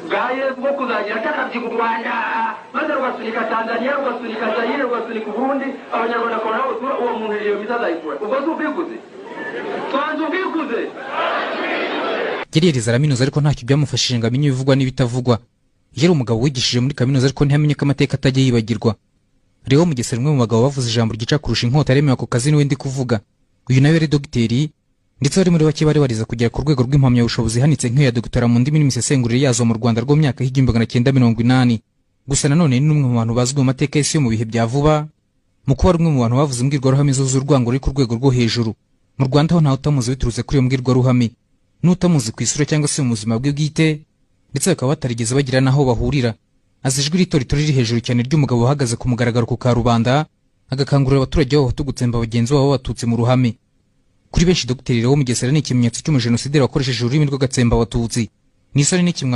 bwaye bwo kuzagira takabyi ku Rwanda maze rugasunika Tanzania rugasunika Zaire rugasunika Burundi abanyarwanda ko nabo uwo muntu iyo mitazayikura ubwo zubikuze twanze ubikuze Gereza araminuza ariko ntacyo byamufashije ngo amenye ibivugwa n'ibitavugwa. Yari umugabo wigishije muri kaminuza ariko ntiyamenye ko amateka atajya yibagirwa. Rero Mugesera umwe mu bagabo bavuze ijambo ryica kurusha inkota yaremewe ako kazi niwe ndi kuvuga. Uyu nawe yari dogiteri ndetse bari muri bake bari bariza kugera ku rwego rw'impamyabushobozi hanitse nk'iyo ya dogitera mu ndimi n'imisesengurire yazo mu Rwanda rwo myaka y'1980. Gusa nanone ni umwe mu bantu bazwi mu mateka y'isi yo mu bihe bya vuba mu kuba rumwe mu bantu bavuze imbwirwaruhame z'urwango ruri ku rwego rwo hejuru. Mu Rwanda ho ntawe utamuzi biturutse kuri iyo mbwirwaruhame. N'utamuzi ku isura cyangwa se mu buzima bwe bwite ndetse bakaba batarigeze bagira naho bahurira. Azijwi rito riri hejuru cyane ry'umugabo uhagaze ku mugaragaro ku karubanda agakangurira abaturage b'abahutu gutsemba bagenzi babo batutse mu ruhame. Kuri benshi Dr. Mugesera ni ikimenyetso cy'umujenosideri wakoresheje ururimi rw'agatsemba abatutsi. N'isoni n'ikimwaro